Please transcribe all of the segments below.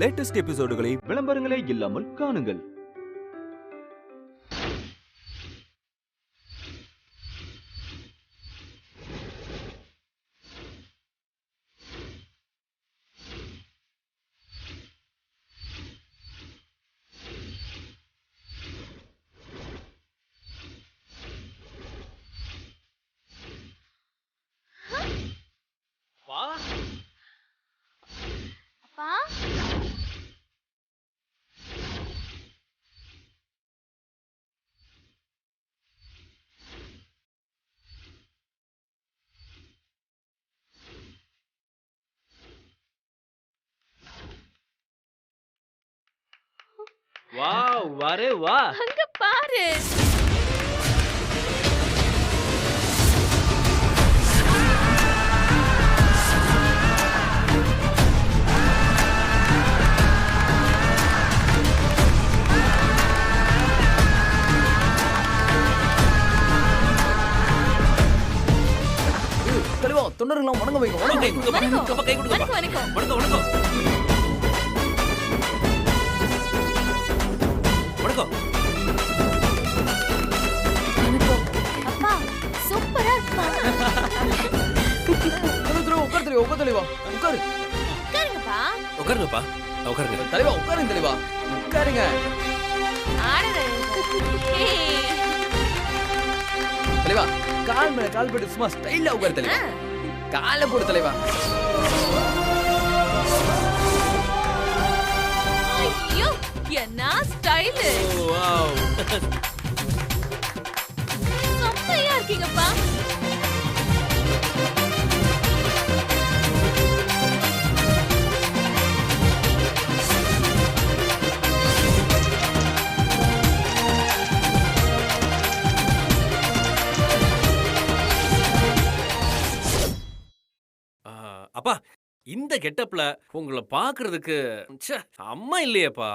Latest எபிசோடுகளை விளம்பரங்களே இல்லாமல் காணுங்கள். அப்பா வாவ் வரே வா. அங்க பாரு. தலைவா தொண்டர்களாம் வணங்க வைங்க. வணங்க கை கொடுங்க கை கொடுங்க. வணக்கம் வணக்கம். வணக்கம் வணக்கம் வணக்கம். அப்பா சூப்பரா இருப்பா. உட்காரு தலைவா உட்காரு தலைவா உட்காரு. உட்காருங்கப்பா. உட்காருங்கப்பா உட்காருங்க. தலைவா உட்காருங்க தலைவா உட்காருங்க. ஆடுறே. தலைவா கால் மேல கால் போட்டு சும்மா ஸ்டைலா உட்காரு தலைவா. காலை போடு தலைவா. ஐயோ என்ன ஸ்டைல். வாவ் செம்மையா இருக்கீங்கப்பா. அப்பா இந்த கெட்டப்ல உங்களை பாக்குறதுக்கு அம்மா இல்லையேப்பா.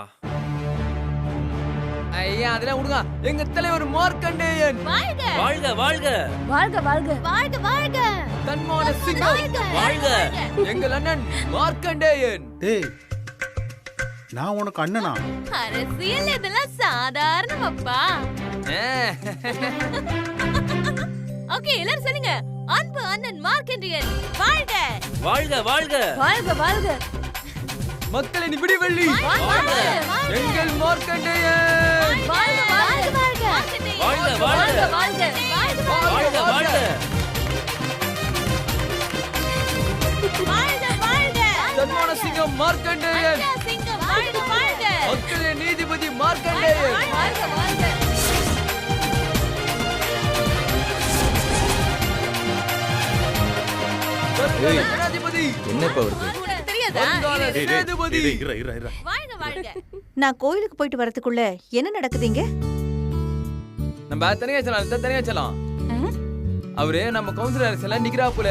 ஐயா அதெல்லாம் விடுங்க. எங்க தலைவர் மார்க்கண்டேயன் வாழ்க வாழ்க வாழ்க வாழ்க வாழ்க வாழ்க வாழ்க. தன்மான சிங்கம் வாழ்க. எங்கள் அண்ணன் மார்க்கண்டேயன். டேய் நான் உனக்கு அண்ணனா? அரசியல் இதெல்லாம் சாதாரணம் அப்பா. ஓகே எல்லாரும் சொல்லுங்க. அன்பு அண்ணன் மார்க்கண்டேயன் வாழ்க வாழ்க வாழ்க வாழ்க வாழ்க. மக்களின் விடிவெள்ளி எங்கள் மார்க்கண்டேயன் வாழ்க வாழ்க வாழ்க வாழ்க வாழ்க வாழ்க வாழ்க வாழ்க வாழ்க வாழ்க வாழ்க. தன்மான சிங்கம் மார்க்கண்டேயன். அண்ணா சிங்கம் வாழ்க வாழ்க மக்களின் நீதிபதி மார்க்கண்டேயன். வாழ்க வாழ்க. வருங்கால ஜனாதிபதி. என்னப்பா வருது? உனக்கு தெரியாதா? வருங்கால ஜனாதிபதி. வாழ்க வாழ்க. நான் கோயிலுக்கு போயிட்டு வரதுக்குள்ள என்ன நடக்குதுங்க? நம்ம தனியா செல்லாம் தனியா செல்லாம். அவரு நம்ம கவுன்சிலர் சில நிக்கிறா போல.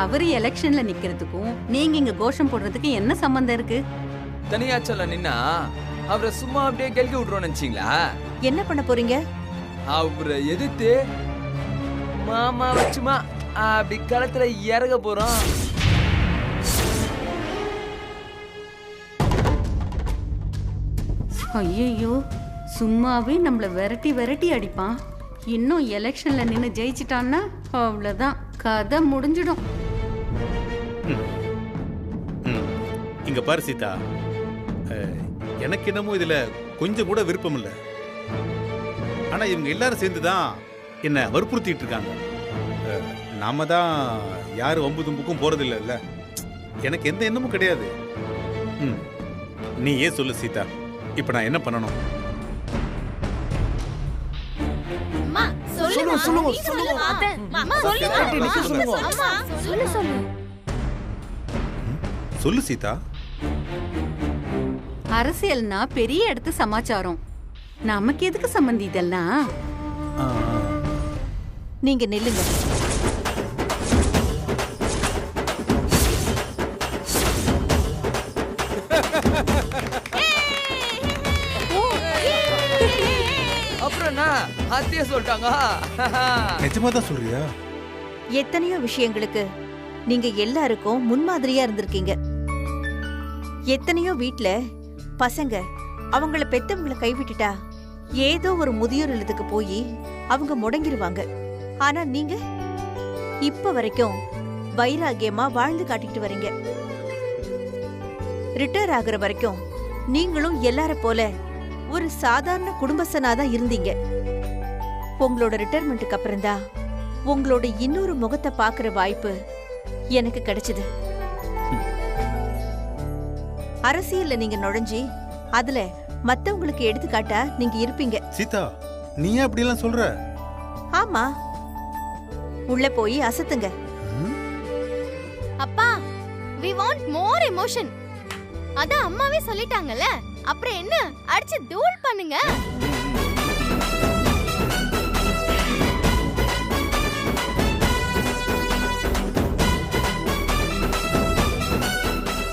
அவரு எலெக்ஷன்ல நிக்கிறதுக்கும் நீங்க இங்க கோஷம் போடுறதுக்கு என்ன சம்பந்தம் இருக்கு? தனியா செல்லாம் நின்னா அவரை சும்மா அப்படியே கெல்கி விட்டுறோம் நினைச்சீங்களா? என்ன பண்ண போறீங்க? அவரை எதிர்த்து மாமா வச்சுமா அப்படி களத்துல இறங்க போறோம். ஐயோ சும்மாவே நம்மள விரட்டி விரட்டி அடிப்பான். இன்னும் எலெக்ஷன்ல நின்னு ஜெயிச்சிட்டான்னா அவ்வளவுதான், கதை முடிஞ்சிடும். இங்க பாரு சீதா, எனக்கு என்னமோ இதுல கொஞ்சம் கூட விருப்பம் இல்லை. ஆனா இவங்க எல்லாரும் சேர்ந்துதான் என்ன வற்புறுத்திட்டு இருக்காங்க. நாம தான் யாரு வம்பு தும்புக்கும் போறது இல்ல. எனக்கு எந்த எண்ணமும் கிடையாது. நீ ஏன் சொல்லு சீதா, இப்ப நான் என்ன பண்ணணும்? அம்மா சொல்லுங்க சொல்லுங்க அத்தை. அம்மா சொல்லுங்க. அம்மா சொல்லு சொல்லு. சொல்லு சீதா. அரசியல்னா பெரிய இடத்து சமாச்சாரம். நமக்கு எதுக்கு சம்பந்தி இதெல்லாம்? நீங்க நில்லுங்க. அப்புறம் என்ன அத்தைய சொல்லிட்டாங்க. நிஜமா தான் சொல்றியா? எத்தனையோ விஷயங்களுக்கு நீங்க எல்லாருக்கும் முன்மாதிரியா இருந்திருக்கீங்க. எத்தனையோ வீட்ல பசங்க அவங்கள பெத்தவங்கள கைவிட்டுட்டா ஏதோ ஒரு முதியோர் இல்லத்துக்கு போய் அவங்க முடங்கிருவாங்க. ஆனா நீங்க இப்ப வரைக்கும் வைராகியமா வாழ்ந்து காட்டிட்டு வரீங்க. ரிட்டையர் ஆகுற வரைக்கும் நீங்களும் எல்லார போல ஒரு சாதாரண குடும்பஸ்தனாதான் இருந்தீங்க. உங்களோட ரிட்டையர்மெண்ட்டுக்கு அப்புறம்தான் உங்களோட இன்னொரு முகத்தை பாக்குற வாய்ப்பு எனக்கு கிடைச்சது. அரசியல்ல நீங்க நுழைஞ்சி அதுல மத்தவங்களுக்கு எடுத்துக்காட்டா நீங்க இருப்பீங்க. சீதா, நீ ஏன் அப்படி எல்லாம் சொல்ற? ஆமா, உள்ள போய் அசத்துங்க. அப்பா, we want more emotion. அதான் அம்மாவே சொல்லிட்டாங்கல்ல, அப்புறம் என்ன அடிச்சு தூள் பண்ணுங்க.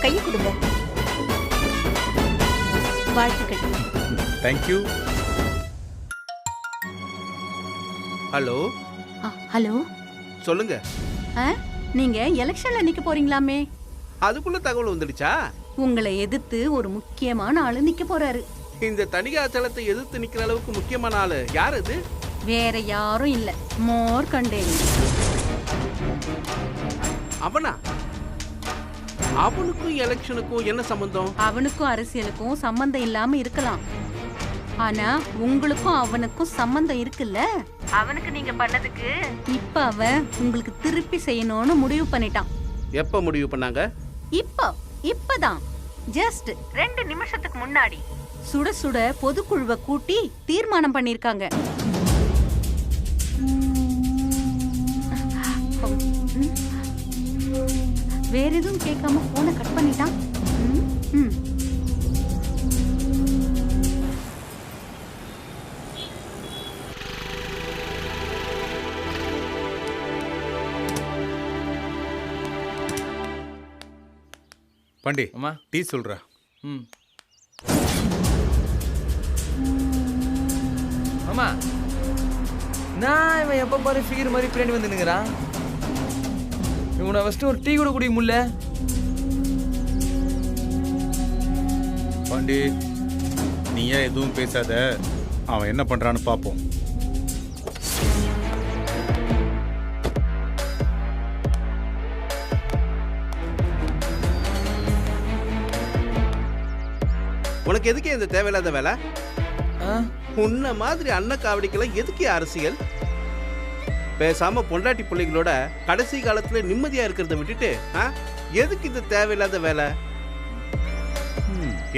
கையை கொடுங்க. வாழ்த்துக்கள். தேங்க்யூ. ஹலோ ஹலோ, சொல்லுங்க. நீங்க எலெக்ஷன்ல நிக்க போறீங்களாமே? அதுக்குள்ள தகவல் வந்துடுச்சா? உங்களை எதிர்த்து ஒரு முக்கியமான ஆளு நிக்க போறாரு. இந்த தணிகாச்சலத்தை எதிர்த்து நிக்கிற அளவுக்கு முக்கியமான ஆளு யார் அது? வேற யாரும் இல்ல, மோர் கண்டேன். அவனா? அவனுக்கும் எலெக்ஷனுக்கும் என்ன சம்பந்தம்? அவனுக்கும் அரசியலுக்கும் சம்பந்தம் இல்லாம இருக்கலாம், ஆனா உங்களுக்கும் அவனுக்கும் சம்பந்தம் இருக்குல்ல. அவனுக்கு நீங்க பண்ணதுக்கு இப்ப அவன் உங்களுக்கு திருப்பி செய்யணும்னு முடிவு பண்ணிட்டான். எப்ப முடிவு பண்ணாங்க? இப்பதான் ஜஸ்ட் 2 நிமிஷத்துக்கு முன்னாடி சுட சுட பொதுக்குழுவை கூட்டி தீர்மானம் பண்ணிருக்காங்க. வேற எதுவும் கேட்காம போனை கட் பண்ணிட்டான். பாண்டி, அம்மா டீ சொல்றா. ஆமா, நான் இவன் எப்ப பாரு ஃபிகர் மாதிரி பின்னாடி வந்து நிற்கிறான். இவனை ஃபர்ஸ்ட் ஒரு டீ கூட குடிக்க முடியல. பாண்டி, நீ ஏன் எதுவும் பேசாத, அவன் என்ன பண்றான்னு பாப்போம். உனக்கு எதுக்கு இந்த தேவையில்லாத வேலை? உன்ன மாதிரி அண்ணன் காவடிக்கெல்லாம் எதுக்கு அரசியல்? பேசாம பொண்டாட்டி பிள்ளைங்களோட கடைசி காலத்துல நிம்மதியா இருக்கிறத விட்டுட்டு எதுக்கு இந்த தேவையில்லாத வேலை?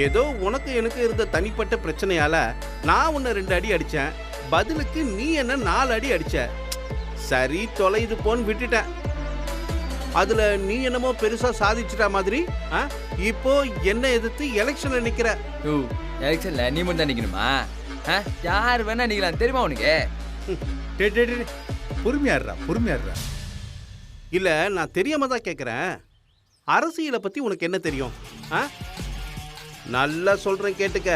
ஏதோ உனக்கு எனக்கு இருந்த தனிப்பட்ட பிரச்சனையால நான் உன்னை 2 அடி அடிச்சேன், பதிலுக்கு நீ என்ன 4 அடி அடிச்ச. சரி தொலைது போன்னு விட்டுட்டேன். அதுல நீ என்னமோ பெருசா சாதிச்சிட்ட மாதிரி இப்போ என்ன எதிர்த்து எலெக்ஷன்ல நிக்கிற. எலெக்ஷன்ல நீ மட்டும் தான் நிக்கணுமா? யார் வேணா நிக்கலாம், தெரியுமா உனக்கு? பொறுமையாடுறா. இல்ல, நான் தெரியாம தான் கேக்குறேன். அரசியலை பத்தி உனக்கு என்ன தெரியும்? நல்லா சொல்றேன் கேட்டுக்க.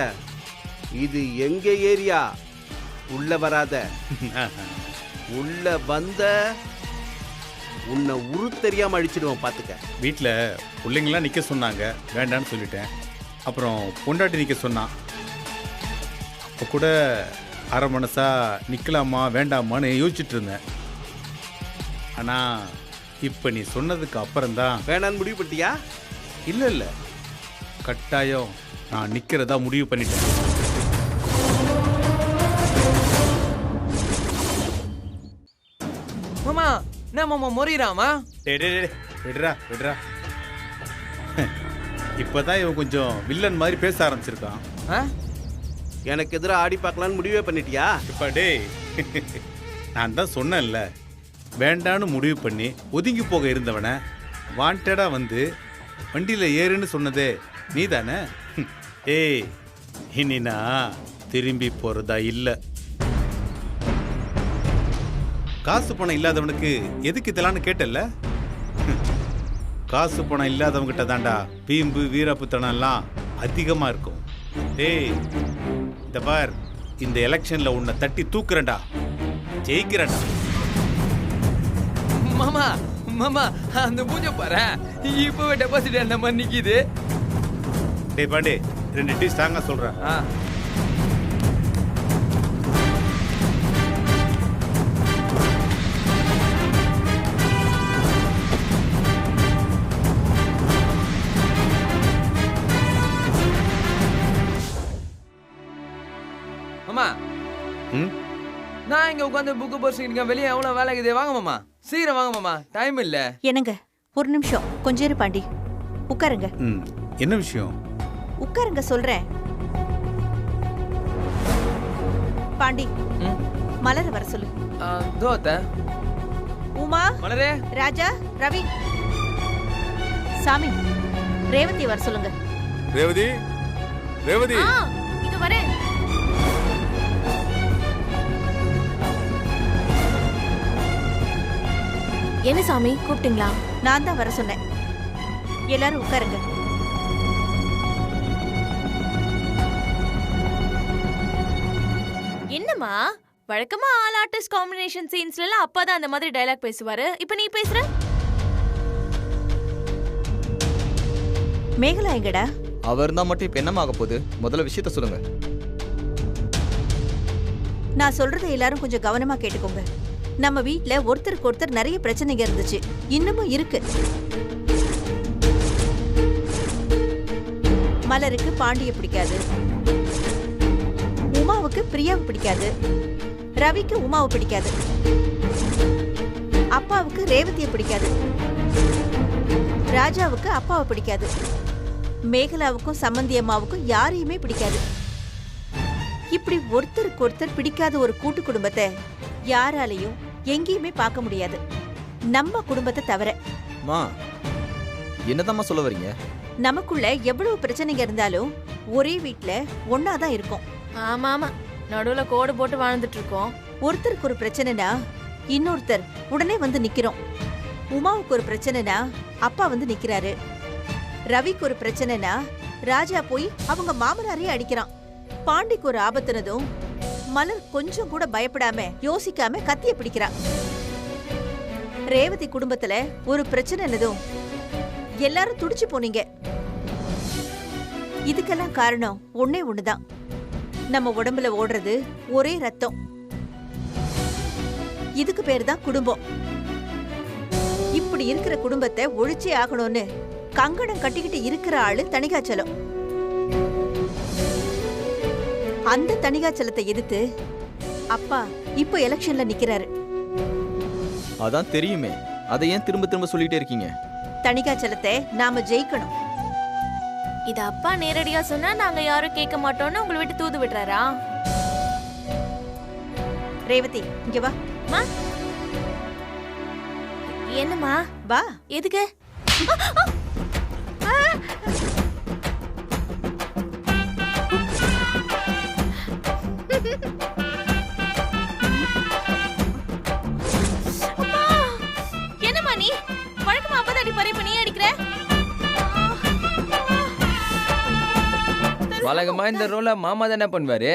இது எங்க ஏரியா. உள்ள வராத. உள்ள வந்த உன்னை உரு தெரியாம அழிச்சிடுவோம், பாத்துக்க. வீட்டில் பிள்ளைங்களாம் நிற்க சொன்னாங்க, வேண்டான்னு சொல்லிட்டேன். அப்புறம் பொண்டாட்டி நிற்க சொன்னான். அப்போ கூட அரை மனசா நிற்கலாமா வேண்டாமான்னு யோசிச்சுட்டு இருந்தேன். ஆனால் இப்போ நீ சொன்னதுக்கு அப்புறம்தான் வேணான்னு முடிவு பண்ணிட்டியா? இல்லை, கட்டாயம் நான் நிற்கிறதா முடிவு பண்ணிட்டேன். மாமா, என்ன மாமா முறையிறாமா? விடுறா. இப்பதான் இவன் கொஞ்சம் வில்லன் மாதிரி பேச ஆரம்பிச்சிருக்கான். எனக்கு எதிராக ஆடி பார்க்கலான்னு முடிவே பண்ணிட்டியா? இப்ப டேய், நான் தான் சொன்னேன்ல, வேண்டான்னு முடிவு பண்ணி ஒதுங்கி போக இருந்தவனை வாண்டடா வந்து வண்டியில ஏறுன்னு சொன்னதே நீ தானே? ஏய், இனி நான் திரும்பி போறதா இல்லை. காசு பணம் இல்லாதவனுக்கு எதுக்கு இதெல்லாம் கேட்டல்ல? காசு பணம் இல்லாதவங்கிட்ட தாண்டா வீம்பு வீரப்புத்தனம் எல்லாம் அதிகமா இருக்கும். டேய், இந்த பார், இந்த எலெக்ஷன்ல உன்னை தட்டி தூக்குறேன்டா, ஜெயிக்கிறேன்டா. மாமா மாமா அந்த பூஜை பாரு, இப்பவே டெபாசிட் அந்த மாதிரி நிக்குது. டேய் பாண்டி, 2 டீ ஸ்ட்ராங்கா சொல்றேன். மாமா நான் இங்க உட்காந்து புக்கு படிச்சுக்கிட்டு வெளியே எவ்வளவு வேலை இருக்குது. வாங்க மாமா, சீக்கிரம் வாங்க மாமா, டைம் இல்ல. என்னங்க ஒரு நிமிஷம் கொஞ்சம் இரு பாண்டி, உட்காருங்க. என்ன விஷயம்? உட்காருங்க சொல்றேன். பாண்டி மலர வர சொல்லு. தோத்த உமா, மலரே, ராஜா, ரவி, சாமி, ரேவதி வர சொல்லுங்க. ரேவதி, ரேவதி, இது வரேன். என்ன சாமி கூப்பிட்டீங்களா? நான் தான் வர சொன்னேன். எல்லாரும் உட்காருங்க. என்னம்மா வழக்கமா ஆல் ஆர்டிஸ்ட் காம்பினேஷன் சீன்ஸ்ல எல்லாம் அப்பா அந்த மாதிரி டயலாக் பேசுவாரு, இப்போ நீ பேசுற? மேகலா எங்கடா? அவர் இருந்தா மட்டும் இப்ப என்னமா ஆக போகுது? முதல்ல விஷயத்த சொல்லுங்க. நான் சொல்றதை எல்லாரும் கொஞ்சம் கவனமா கேட்டுக்கோங்க. நம்ம வீட்ல ஒருத்தருக்கு ஒருத்தர் நிறைய பிரச்சனைங்க இருந்துச்சு, இன்னமும் இருக்கு. மலருக்கு பாண்டிய பிடிக்காது, உமாவுக்கு பிரியாவை பிடிக்காது, ரவிக்கு உமாவை பிடிக்காது, அப்பாவுக்கு ரேவதியை பிடிக்காது, ராஜாவுக்கு அப்பாவை பிடிக்காது, மேகலாவுக்கும் சம்பந்தி அம்மாவுக்கும் யாரையுமே பிடிக்காது. இப்படி ஒருத்தருக்கு ஒருத்தர் பிடிக்காத ஒரு கூட்டு குடும்பத்தை யாராலையும் எங்கேயுமே பார்க்க முடியாது, நம்ம குடும்பத்தை தவிர. மா என்னதாம்மா சொல்ல வரீங்க? நமக்குள்ள எவ்வளவு பிரச்சனைங்க இருந்தாலும் ஒரே வீட்ல ஒன்னாதான் இருக்கும். ஆமா ஆமா, நடுவுல கோடு போட்டு வாழ்ந்துட்டு இருக்கோம். ஒருத்தருக்கு ஒரு பிரச்சனைனா இன்னொருத்தர் உடனே வந்து நிக்கிறோம். உமாவுக்கு ஒரு பிரச்சனைனா அப்பா வந்து நிக்கிறாரு. ரவிக்கு ஒரு பிரச்சனைனா ராஜா போய் அவங்க மாமனாரையே அடிக்கிறான். பாண்டிக்கு ஒரு ஆபத்துனதும் மலர் கொஞ்சம் கூட பயப்படாம யோசிக்காம கத்திய பிடிக்கிறான். ரேவதி குடும்பத்துல ஒரு பிரச்சனைனதும் எல்லாரும் துடிச்சு போனீங்க. இதுக்கெல்லாம் காரணம் ஒண்ணே ஒண்ணுதான், நம்ம உடம்புல ஓடுறது ஒரே ரத்தம். இதுக்கு பேரு தான் குடும்பம். இப்படி இருக்கிற குடும்பத்தை ஒழிச்சே ஆகணும்னு கங்கணம் கட்டிக்கிட்டு இருக்கிற ஆளு தணிகாச்சலம். அந்த தணிகாச்சலத்தை எதிர்த்து அப்பா இப்ப எலெக்ஷன்ல நிக்கிறாரு. அதான் தெரியுமே, அதை ஏன் திரும்ப திரும்ப சொல்லிட்டே இருக்கீங்க? தணிகாச்சலத்தை நாம ஜெயிக்கணும். இது அப்பா நேரடியா சொன்னா நாங்க யாரும் கேட்க மாட்டோம்னு உங்களை விட்டு தூது விடுறாரா? ரேவதி இங்க வா. என்னம்மா? வா. எதுக்கு? என்னம்மா நீ வழக்கமா அப்பதான் அடி பறை பண்ணி அடிக்கிற? வழக்கமா இந்த ரோல மாமா தானே பண்ணுவாரு.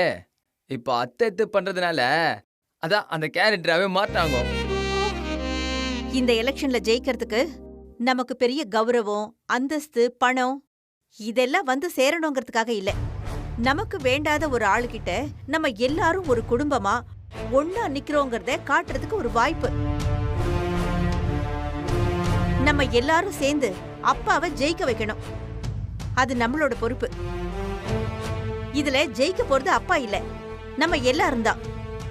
இப்ப அத்தை பண்றதுனால அதான் அந்த கேரக்டராவே மாட்டாங்க. இந்த எலெக்ஷன்ல ஜெயிக்கிறதுக்கு நமக்கு பெரிய கௌரவம், அந்தஸ்து, பணம் இதெல்லாம் வந்து சேரணுங்கிறதுக்காக இல்ல. நமக்கு வேண்டாத ஒரு ஆளுகிட்ட நம்ம எல்லாரும் ஒரு குடும்பமா ஒன்னா நிக்கிறோங்கிறத காட்டுறதுக்கு ஒரு வாய்ப்பு. நம்ம எல்லாரும் சேர்ந்து அப்பாவை ஜெயிக்க வைக்கணும். அது நம்மளோட பொறுப்பு. இதுல ஜெயிக்க போறது அப்பா இல்ல, நம்ம எல்லாரும் தான்.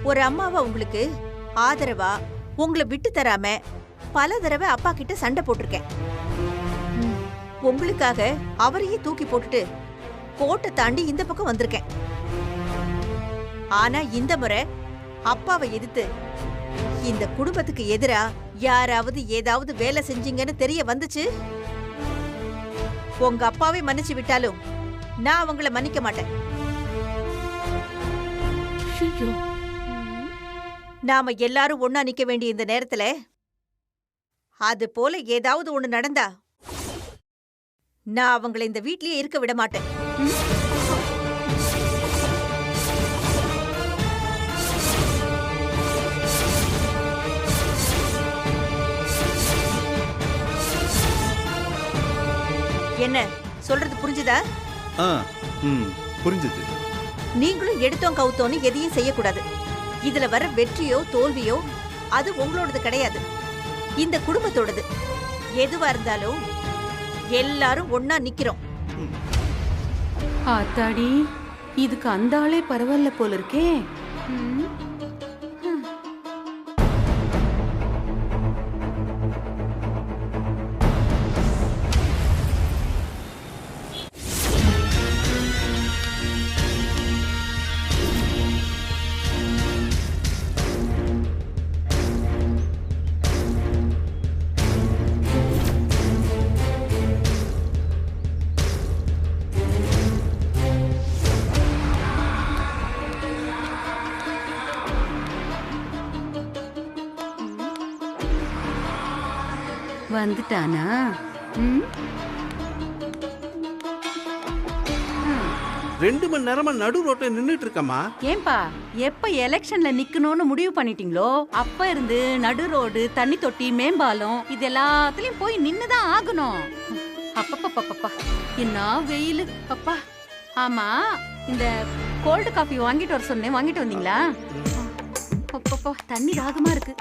ஒரு அம்மாவா உங்களுக்கு ஆதரவா உங்களை விட்டு தராம பல தடவை அப்பா கிட்ட சண்டை போட்டிருக்கேன். உங்களுக்காக அவரையே தூக்கி போட்டுட்டு கோட்டை தாண்டி இந்த பக்கம் வந்திருக்கேன். ஆனா இந்த முறை அப்பாவை எதிர்த்து இந்த குடும்பத்துக்கு எதிரா யாராவது ஏதாவது வேலை செஞ்சீங்கன்னு தெரிய வந்துச்சு, உங்க அப்பாவை மன்னிச்சு விட்டாலும் நான் அவங்கள மன்னிக்க மாட்டேன். நாம எல்லாரும் ஒன்னா நிக்க வேண்டிய இந்த நேரத்துல அது போல ஏதாவது ஒண்ணு நடந்தா நான் அவங்களை இந்த வீட்லயே இருக்க விட மாட்டேன். என்ன சொல்றது புரிஞ்சுதா? புரிஞ்சுது. நீங்களும் எடுத்தோம் கவுத்தோன்னு எதையும் செய்யக்கூடாது. இதுல வர வெற்றியோ தோல்வியோ அது உங்களோடது கிடையாது, இந்த குடும்பத்தோடது. எதுவா இருந்தாலும் எல்லாரும் ஒன்னா நிக்கிறோம். ஆத்தாடி, இதுக்கு அந்த ஆளே பரவாயில்ல போல இருக்கே. வந்துட்டானா? 2 மணி நேரமா நடு ரோட்ல நின்னுட்டு இருக்கமா. ஏன்பா, எப்ப எலெக்ஷன்ல நிக்கணும்னு முடிவு பண்ணிட்டீங்களோ அப்ப இருந்து நடு ரோடு, தண்ணி தொட்டி, மேம்பாலம் இது எல்லாத்துலயும் போய் நின்னுதான் ஆகணும். அப்பப்பா, என்ன வெயில் அப்பா. ஆமா, இந்த கோல்டு காஃபி வாங்கிட்டு வர சொன்னேன், வாங்கிட்டு வந்தீங்களா? அப்பப்பா, தண்ணி தாகமா இருக்கு.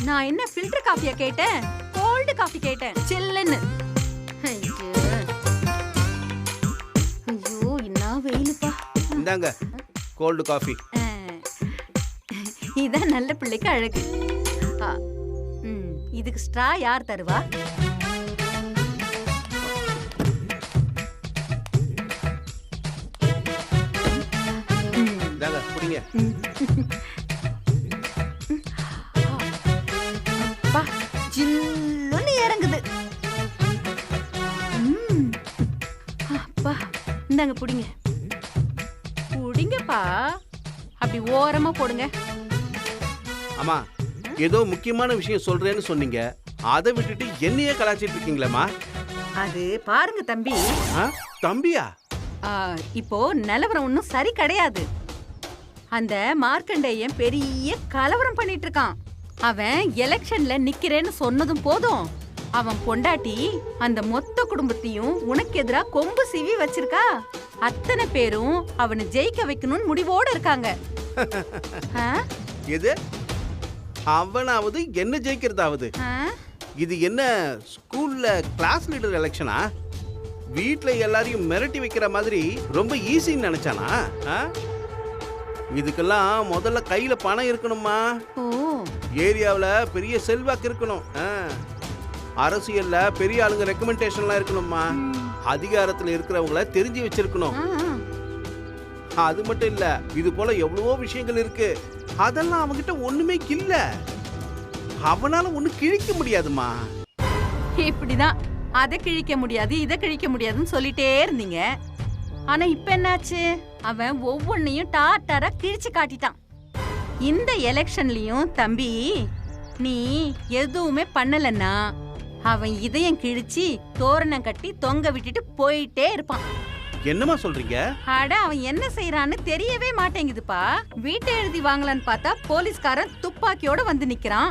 நான் என்ன ஃபில்டர் காஃபியா கேட்டேன்? கோல்டு காஃபி கேட்டேன், சில்லுன்னு. ஐயோ, என்ன வெயிலுப்பா. இந்தாங்க கோல்டு காஃபி. இதான் நல்ல பிள்ளைக்கு அழகு. இதுக்கு ஸ்ட்ரா யார் தருவா? இந்தாங்க குடிங்க. ஜில்லுன்னு இறங்குது. அப்பா, இந்தாங்க புடிங்க. புடிங்கப்பா, அப்படி ஓரமா போடுங்க. அம்மா, ஏதோ முக்கியமான விஷயம் சொல்றேன்னு சொன்னீங்க, அதை விட்டுட்டு என்னையே கலாச்சிட்டு இருக்கீங்களேம்மா. அது பாருங்க தம்பி. தம்பியா? இப்போ நிலவரம் ஒன்னும் சரி கிடையாது. அந்த மார்க்கண்டேயன் பெரிய கலவரம் பண்ணிட்டு இருக்கான். அவன் எலெக்ஷன்ல நிக்கிறேன்னு சொன்னதும் போதும், அவன் பொண்டாட்டி அந்த மொத்த குடும்பத்தையும் உனக்கு எதிரா கொம்பு சீவி வச்சிருக்கா. அத்தனை பேரும் அவனை ஜெயிக்க வைக்கணும்னு முடிவோட இருக்காங்க. எது? அவனாவது என்ன ஜெயிக்கிறதாவது? இது என்ன ஸ்கூல்ல கிளாஸ் லீடர் எலெக்ஷனா? வீட்ல எல்லாரையும் மிரட்டி வைக்கிற மாதிரி ரொம்ப ஈஸின்னு நினைச்சானா? இதுக்கெல்லாம் முதல்ல கையில பணம் இருக்கணுமா, ஏரியாவுல பெரிய செல்வாக்கு இருக்கணும், அரசியல்ல பெரிய ஆளுங்க ரெக்கமெண்டேஷன்லாம் இருக்கணுமா, அதிகாரத்துல இருக்கிறவங்கள தெரிஞ்சு வச்சிருக்கணும். அது மட்டும் இல்ல, இது போல எவ்வளவோ விஷயங்கள் இருக்கு. அதெல்லாம் அவங்கிட்ட ஒண்ணுமே இல்ல. அவனால ஒண்ணு கிழிக்க முடியாதுமா. இப்படிதான் அதை கிழிக்க முடியாது, இதை கிழிக்க முடியாதுன்னு சொல்லிட்டே இருந்தீங்க. ஆனா இப்ப என்னாச்சு? அவன் ஒவ்வொன்னையும் டாட்டாரா கிழிச்சு காட்டிட்டான். இந்த எலெக்ஷன்லயும் தம்பி, நீ எதுவுமே பண்ணலன்னா அவன் இதயம் கிழிச்சு தோரணம் கட்டி தொங்க விட்டுட்டு போயிட்டே இருப்பான். என்னமா சொல்றீங்க? அட, அவன் என்ன செய்யறான்னு தெரியவே மாட்டேங்குதுப்பா. வீட்டை எழுதி வாங்கலான்னு பார்த்தா போலீஸ்காரன் துப்பாக்கியோட வந்து நிக்கிறான்.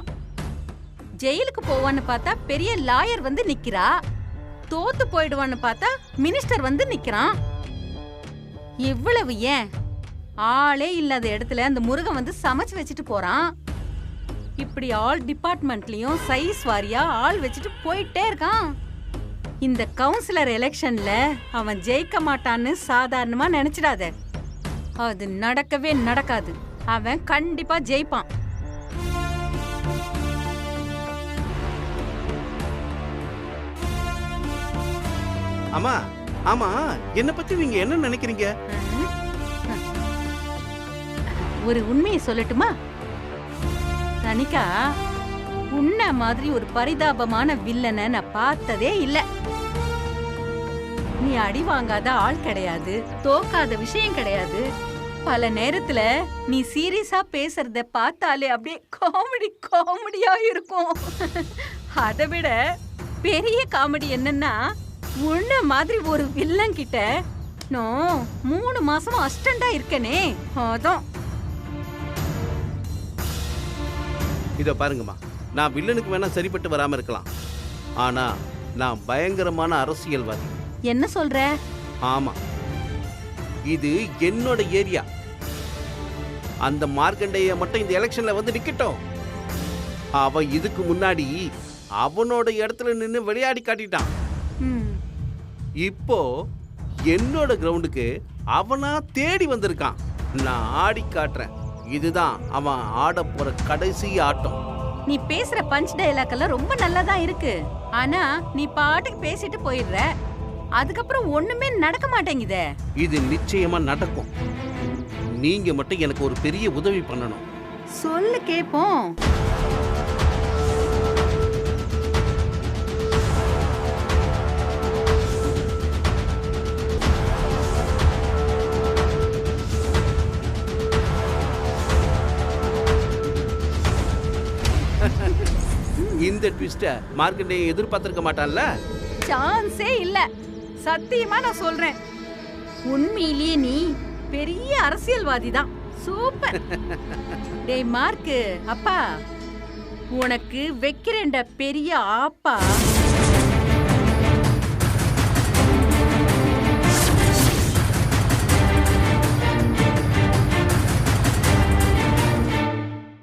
ஜெயிலுக்கு போவான்னு பார்த்தா பெரிய லாயர் வந்து நிக்கிறா. தோத்து போயிடுவான்னு பார்த்தா மினிஸ்டர் வந்து நிக்கிறான். இவ்வளவு ஏன், ஆளே இல்லாத இடத்துல அந்த முருகன் வந்து சமைச்சு வச்சுட்டு போறான். இப்படி ஆல் டிபார்ட்மெண்ட்லயும் சைஸ் வாரியா ஆள் வச்சுட்டு போயிட்டே இருக்கான். இந்த கவுன்சிலர் எலெக்ஷன்ல அவன் ஜெயிக்க மாட்டான்னு சாதாரணமா நினைச்சிடாத. அது நடக்கவே நடக்காது. அவன் கண்டிப்பா ஜெயிப்பான். அம்மா, ஆமா, என்ன பத்தி நீங்க என்ன நினைக்கிறீங்க? ஒரு உண்மையை சொல்லட்டுமா தனிகா? உன்ன மாதிரி ஒரு பரிதாபமான வில்லனை நான் பார்த்ததே இல்ல. நீ அடி வாங்காத ஆள் கிடையாது, தோக்காத விஷயம் கிடையாது. பல நேரத்துல நீ சீரியஸா பேசுறத பார்த்தாலே அப்படியே காமெடியா இருக்கும். அதை விட பெரிய காமெடி என்னன்னா, உன்ன மாதிரி ஒரு வில்லன் கிட்ட நான் 3 மாசமா அசிஸ்டண்டா இருக்கனே. அதான் இதை பாருங்கம்மா, நான் வில்லனுக்கு வேணா சரிப்பட்டு வராம இருக்கலாம், ஆனா நான் பயங்கரமான அரசியல்வாதி. என்ன சொல்ற? ஆமா, இது என்னோட ஏரியா. அந்த மார்க்கண்டேய மட்டும் இந்த எலெக்ஷன்ல வந்து நிக்கட்டும். அவன் இதுக்கு முன்னாடி அவனோட இடத்துல நின்று விளையாடி காட்டிட்டான். இப்போ என்னோட கிரவுண்டுக்கு அவனா தேடி வந்திருக்கான். நான் ஆடி காட்டுறேன். இதுதான் அவன் ஆட போற கடைசி ஆட்டம். நீ பேசுற பஞ்ச் டயலாக் எல்லாம் ரொம்ப நல்லதா இருக்கு. ஆனா நீ பாட்டுக்கு பேசிட்டு போயிடுற, அதுக்கப்புறம் ஒண்ணுமே நடக்க மாட்டேங்குதே. இது நிச்சயமா நடக்கும். நீங்க மட்டும் எனக்கு ஒரு பெரிய உதவி பண்ணணும். சொல்லு கேப்போம். இந்த ட்விஸ்ட மார்க்கண்டேய எதிர்பார்த்திருக்க மாட்டான்ல? சான்ஸே இல்ல. சத்தியமா நான் சொல்றேன், உண்மையிலேயே நீ பெரிய அரசியல்வாதி தான். சூப்பர். டேய் மார்க்கு அப்பா, உனக்கு வைக்கிறேன்டா பெரிய ஆப்பா.